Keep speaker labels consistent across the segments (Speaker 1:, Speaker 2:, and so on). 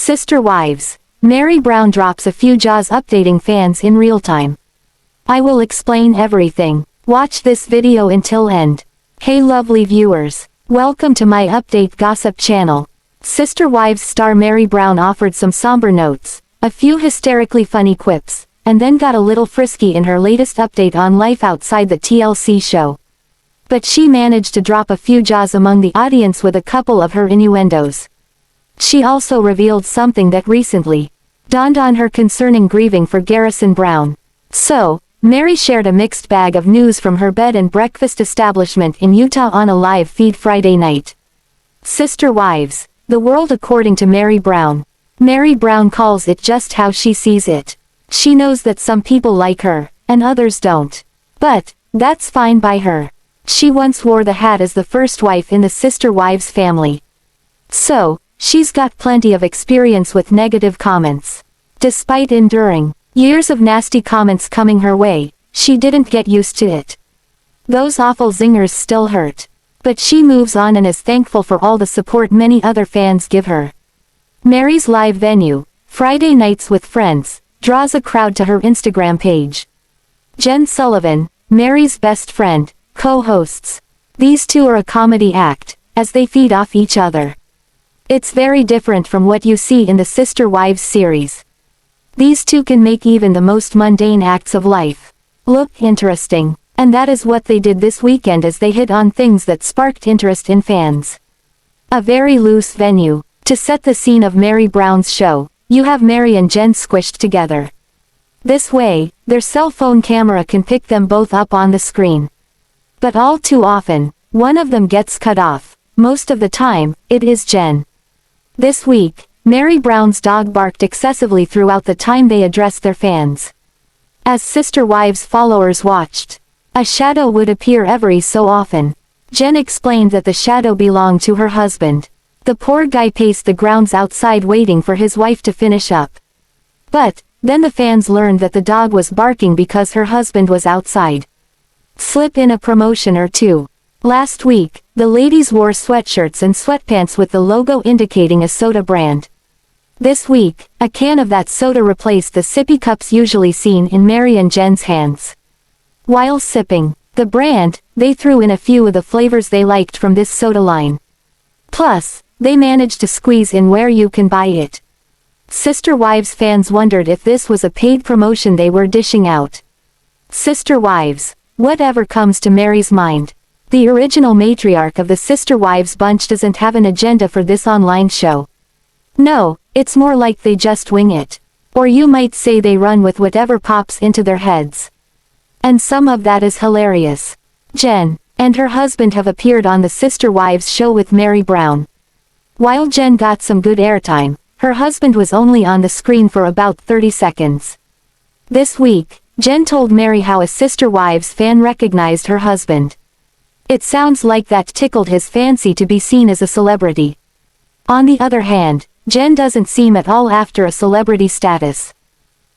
Speaker 1: Sister Wives. Meri Brown drops a few jaws updating fans in real time. I will explain everything. Watch this video until end. Hey lovely viewers. Welcome to my update gossip channel. Sister Wives star Meri Brown offered some somber notes, a few hysterically funny quips, and then got a little frisky in her latest update on life outside the TLC show. But she managed to drop a few jaws among the audience with a couple of her innuendos. She also revealed something that recently dawned on her concerning grieving for Garrison Brown. So, Meri shared a mixed bag of news from her bed and breakfast establishment in Utah on a live feed Friday night. Sister Wives. The world according to Meri Brown. Meri Brown calls it just how she sees it. She knows that some people like her, and others don't. But, that's fine by her. She once wore the hat as the first wife in the Sister Wives family. So, she's got plenty of experience with negative comments. Despite enduring years of nasty comments coming her way, she didn't get used to it. Those awful zingers still hurt. But she moves on and is thankful for all the support many other fans give her. Meri's live venue, Friday Nights with Friends, draws a crowd to her Instagram page. Jen Sullivan, Meri's best friend, co-hosts. These two are a comedy act, as they feed off each other. It's very different from what you see in the Sister Wives series. These two can make even the most mundane acts of life look interesting, and that is what they did this weekend as they hit on things that sparked interest in fans. A very loose venue. To set the scene of Meri Brown's show, you have Meri and Jen squished together. This way, their cell phone camera can pick them both up on the screen. But all too often, one of them gets cut off. Most of the time, it is Jen. This week, Meri Brown's dog barked excessively throughout the time they addressed their fans. As Sister Wives followers watched, a shadow would appear every so often. Jen explained that the shadow belonged to her husband. The poor guy paced the grounds outside waiting for his wife to finish up. But, then the fans learned that the dog was barking because her husband was outside. Slip in a promotion or two. Last week, the ladies wore sweatshirts and sweatpants with the logo indicating a soda brand. This week, a can of that soda replaced the sippy cups usually seen in Meri and Jen's hands. While sipping the brand, they threw in a few of the flavors they liked from this soda line. Plus, they managed to squeeze in where you can buy it. Sister Wives fans wondered if this was a paid promotion they were dishing out. Sister Wives. Whatever comes to Meri's mind. The original matriarch of the Sister Wives bunch doesn't have an agenda for this online show. No, it's more like they just wing it. Or you might say they run with whatever pops into their heads. And some of that is hilarious. Jen and her husband have appeared on the Sister Wives show with Meri Brown. While Jen got some good airtime, her husband was only on the screen for about 30 seconds. This week, Jen told Meri how a Sister Wives fan recognized her husband. It sounds like that tickled his fancy to be seen as a celebrity. On the other hand, Jen doesn't seem at all after a celebrity status.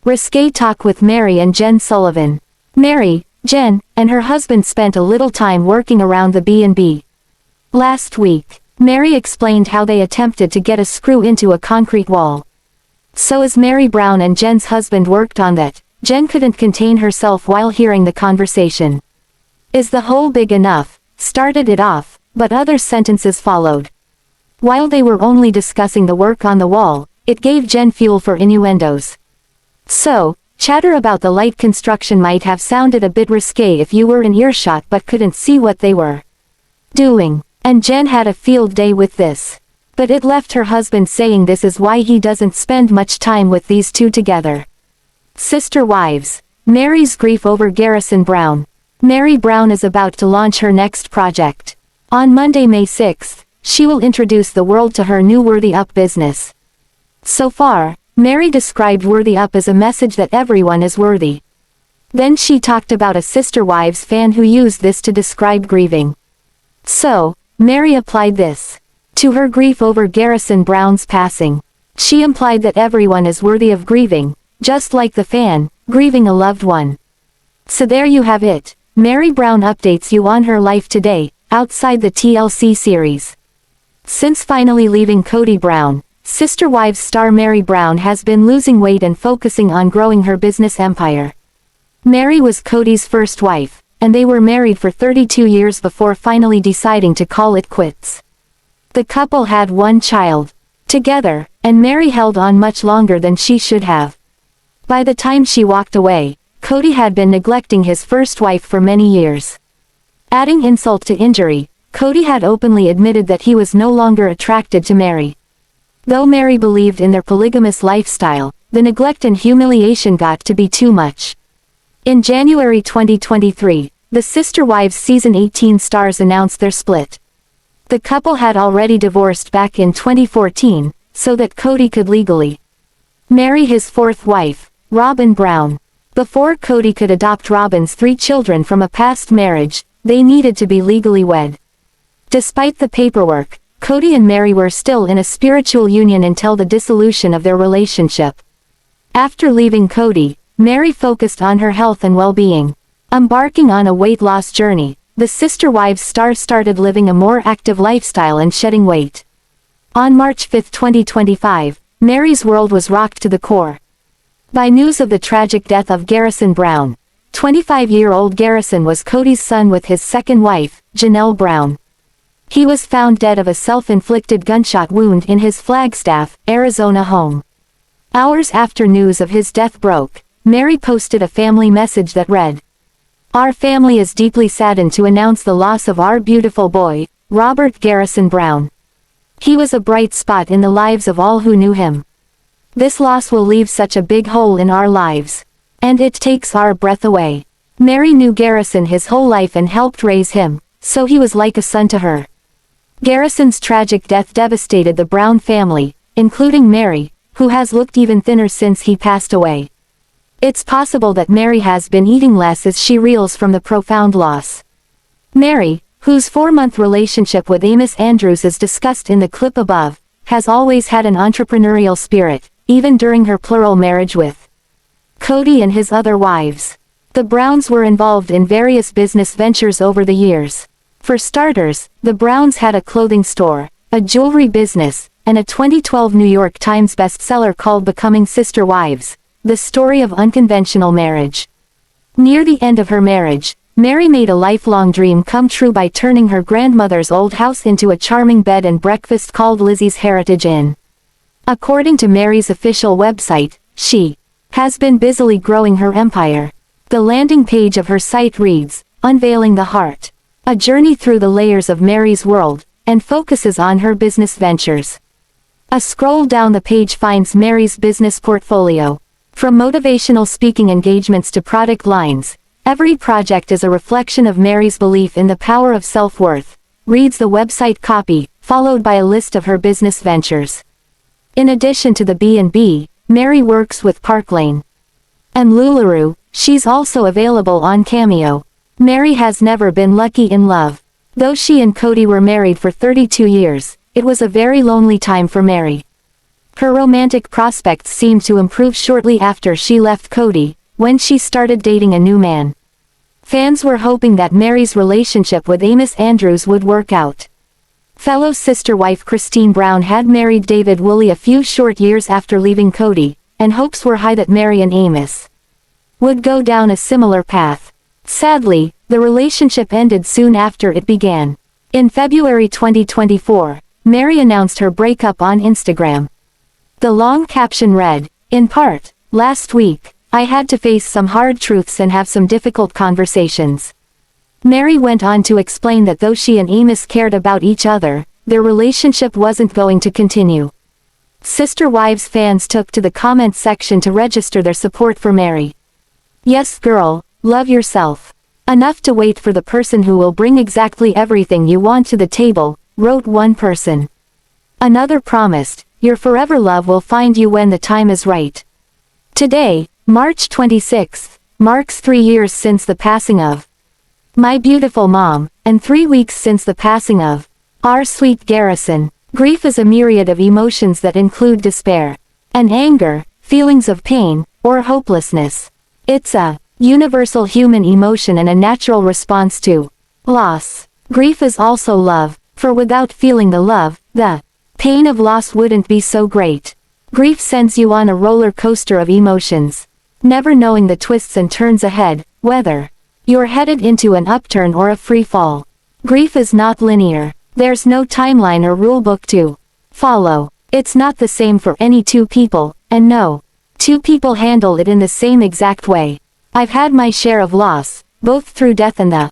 Speaker 1: Risque talk with Meri and Jen Sullivan. Meri, Jen, and her husband spent a little time working around the B&B. Last week, Meri explained how they attempted to get a screw into a concrete wall. So as Meri Brown and Jen's husband worked on that, Jen couldn't contain herself while hearing the conversation. Is the hole big enough? Started it off, but other sentences followed. While they were only discussing the work on the wall, it gave Jen fuel for innuendos. So, chatter about the light construction might have sounded a bit risque if you were in earshot but couldn't see what they were doing. And Jen had a field day with this. But it left her husband saying this is why he doesn't spend much time with these two together. Sister Wives. Meri's grief over Garrison Brown. Meri Brown is about to launch her next project. On Monday, May 6th, she will introduce the world to her new Worthy Up business. So far, Meri described Worthy Up as a message that everyone is worthy. Then she talked about a Sister Wives fan who used this to describe grieving. So, Meri applied this to her grief over Garrison Brown's passing. She implied that everyone is worthy of grieving, just like the fan, grieving a loved one. So there you have it. Meri Brown updates you on her life today, outside the TLC series. Since finally leaving Kody Brown, Sister Wives star Meri Brown has been losing weight and focusing on growing her business empire. Meri was Kody's first wife, and they were married for 32 years before finally deciding to call it quits. The couple had one child together, and Meri held on much longer than she should have. By the time she walked away, Kody had been neglecting his first wife for many years. Adding insult to injury, Kody had openly admitted that he was no longer attracted to Meri. Though Meri believed in their polygamous lifestyle, the neglect and humiliation got to be too much. In January 2023, the Sister Wives Season 18 stars announced their split. The couple had already divorced back in 2014, so that Kody could legally marry his fourth wife, Robyn Brown. Before Kody could adopt Robyn's 3 children from a past marriage, they needed to be legally wed. Despite the paperwork, Kody and Meri were still in a spiritual union until the dissolution of their relationship. After leaving Kody, Meri focused on her health and well-being. Embarking on a weight loss journey, the Sister Wives star started living a more active lifestyle and shedding weight. On March 5, 2025, Meri's world was rocked to the core by news of the tragic death of Garrison Brown. 25-year-old Garrison was Kody's son with his second wife, Janelle Brown. He was found dead of a self-inflicted gunshot wound in his Flagstaff, Arizona home. Hours after news of his death broke, Meri posted a family message that read, "Our family is deeply saddened to announce the loss of our beautiful boy, Robert Garrison Brown. He was a bright spot in the lives of all who knew him. This loss will leave such a big hole in our lives. And it takes our breath away." Meri knew Garrison his whole life and helped raise him, so he was like a son to her. Garrison's tragic death devastated the Brown family, including Meri, who has looked even thinner since he passed away. It's possible that Meri has been eating less as she reels from the profound loss. Meri, whose 4-month relationship with Amos Andrews is discussed in the clip above, has always had an entrepreneurial spirit, even during her plural marriage with Kody and his other wives. The Browns were involved in various business ventures over the years. For starters, the Browns had a clothing store, a jewelry business, and a 2012 New York Times bestseller called Becoming Sister Wives: The Story of Unconventional Marriage. Near the end of her marriage, Meri made a lifelong dream come true by turning her grandmother's old house into a charming bed and breakfast called Lizzie's Heritage Inn. According to Meri's official website, she has been busily growing her empire. The landing page of her site reads, "Unveiling the Heart: A Journey Through the Layers of Meri's World," and focuses on her business ventures. A scroll down the page finds Meri's business portfolio. From motivational speaking engagements to product lines, every project is a reflection of Meri's belief in the power of self-worth, reads the website copy, followed by a list of her business ventures. In addition to the B&B, Meri works with Park Lane and LuLaRoe. She's also available on Cameo. Meri has never been lucky in love. Though she and Kody were married for 32 years, it was a very lonely time for Meri. Her romantic prospects seemed to improve shortly after she left Kody, when she started dating a new man. Fans were hoping that Meri's relationship with Amos Andrews would work out. Fellow sister wife Christine Brown had married David Woolley a few short years after leaving Kody, and hopes were high that Meri and Amos would go down a similar path. Sadly, the relationship ended soon after it began. In February 2024, Meri announced her breakup on Instagram. The long caption read, "In part, last week, I had to face some hard truths and have some difficult conversations." Meri went on to explain that though she and Amos cared about each other, their relationship wasn't going to continue. Sister Wives fans took to the comment section to register their support for Meri. "Yes girl, love yourself. Enough to wait for the person who will bring exactly everything you want to the table," wrote one person. Another promised, "Your forever love will find you when the time is right." Today, March 26th, marks 3 years since the passing of my beautiful mom, and 3 weeks since the passing of our sweet Garrison. Grief is a myriad of emotions that include despair and anger, feelings of pain, or hopelessness. It's a universal human emotion and a natural response to loss. Grief is also love, for without feeling the love, the Pain of loss wouldn't be so great. Grief sends you on a roller coaster of emotions, never knowing the twists and turns ahead, whether you're headed into an upturn or a free fall. Grief is not linear. There's no timeline or rulebook to follow. It's not the same for any two people, and no two people handle it in the same exact way. I've had my share of loss, both through death and the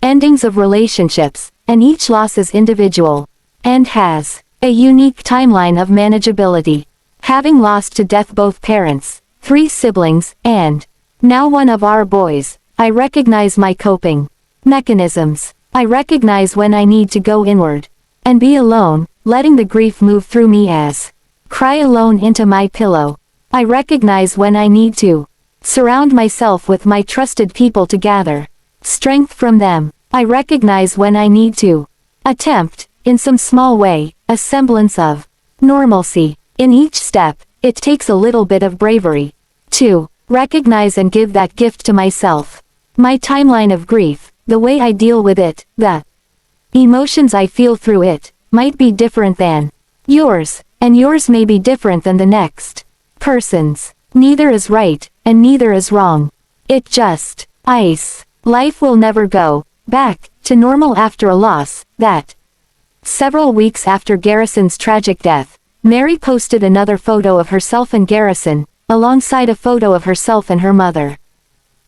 Speaker 1: endings of relationships, and each loss is individual, and has a unique timeline of manageability. Having lost to death both parents, 3 siblings, and now one of our boys, I recognize my coping mechanisms. I recognize when I need to go inward and be alone, letting the grief move through me as cry alone into my pillow. I recognize when I need to surround myself with my trusted people to gather strength from them. I recognize when I need to attempt, in some small way, a semblance of normalcy. In each step, it takes a little bit of bravery to recognize and give that gift to myself. My timeline of grief, the way I deal with it, the emotions I feel through it, might be different than yours, and yours may be different than the next person's. Neither is right, and neither is wrong. It just ice. Life will never go back to normal after a loss. That several weeks after Garrison's tragic death, Meri posted another photo of herself and Garrison, alongside a photo of herself and her mother.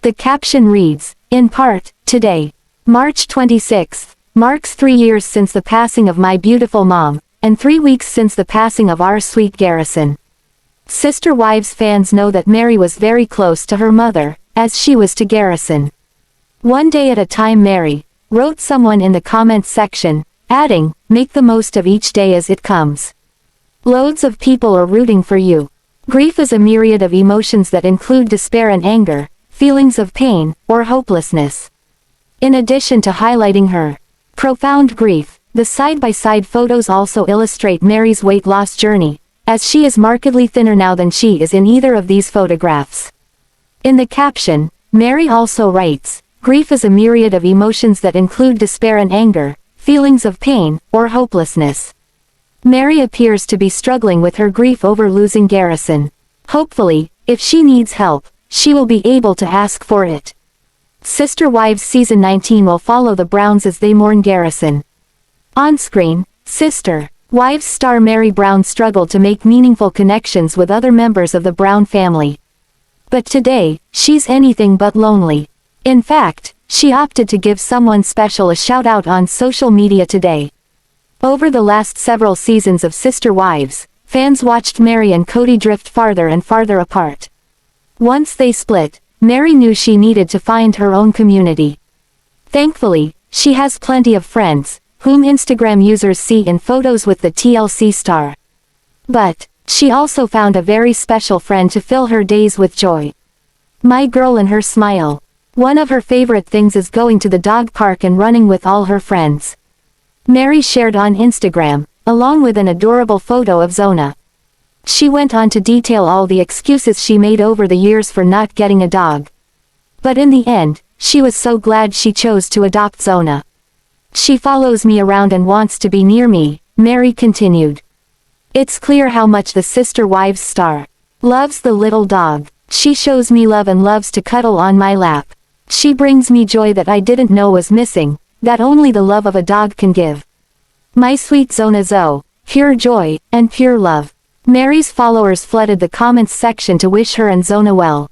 Speaker 1: The caption reads, in part, today, March 26th, marks 3 years since the passing of my beautiful mom, and 3 weeks since the passing of our sweet Garrison. Sister Wives fans know that Meri was very close to her mother, as she was to Garrison. One day at a time, Meri wrote someone in the comments section, adding, make the most of each day as it comes. Loads of people are rooting for you. Grief is a myriad of emotions that include despair and anger, feelings of pain, or hopelessness. In addition to highlighting her profound grief, the side-by-side photos also illustrate Meri's weight loss journey, as she is markedly thinner now than she is in either of these photographs. In the caption, Meri also writes, grief is a myriad of emotions that include despair and anger, feelings of pain, or hopelessness. Meri appears to be struggling with her grief over losing Garrison. Hopefully, if she needs help, she will be able to ask for it. Sister Wives Season 19 will follow the Browns as they mourn Garrison. On screen, Sister Wives star Meri Brown struggled to make meaningful connections with other members of the Brown family. But today, she's anything but lonely. In fact, she opted to give someone special a shout-out on social media today. Over the last several seasons of Sister Wives, fans watched Meri and Kody drift farther and farther apart. Once they split, Meri knew she needed to find her own community. Thankfully, she has plenty of friends, whom Instagram users see in photos with the TLC star. But she also found a very special friend to fill her days with joy. My girl and her smile. One of her favorite things is going to the dog park and running with all her friends. Meri shared on Instagram, along with an adorable photo of Jonah. She went on to detail all the excuses she made over the years for not getting a dog. But in the end, she was so glad she chose to adopt Jonah. She follows me around and wants to be near me, Meri continued. It's clear how much the Sister Wives star loves the little dog. She shows me love and loves to cuddle on my lap. She brings me joy that I didn't know was missing, that only the love of a dog can give. My sweet Jonah Zoe, pure joy, and pure love. Meri's followers flooded the comments section to wish her and Jonah well.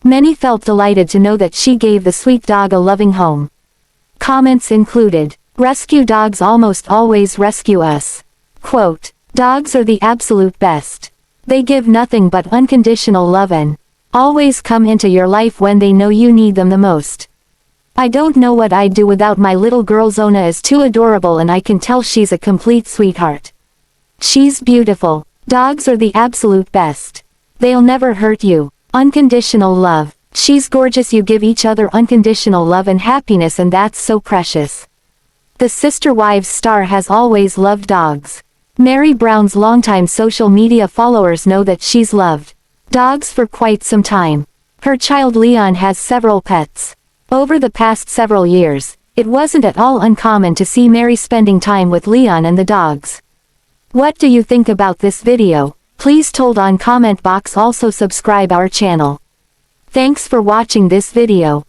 Speaker 1: Many felt delighted to know that she gave the sweet dog a loving home. Comments included, rescue dogs almost always rescue us. Quote, dogs are the absolute best. They give nothing but unconditional love and always come into your life when they know you need them the most. I don't know what I'd do without my little girl. Jonah is too adorable and I can tell she's a complete sweetheart. She's beautiful. Dogs are the absolute best. They'll never hurt you. Unconditional love. She's gorgeous. You give each other unconditional love and happiness, and that's so precious. The Sister Wives star has always loved dogs. Meri Brown's longtime social media followers know that she's loved dogs for quite some time. Her child Leon has several pets. Over the past several years, it wasn't at all uncommon to see Meri spending time with Leon and the dogs. What do you think about this video? Please told on comment box, also subscribe our channel. Thanks for watching this video.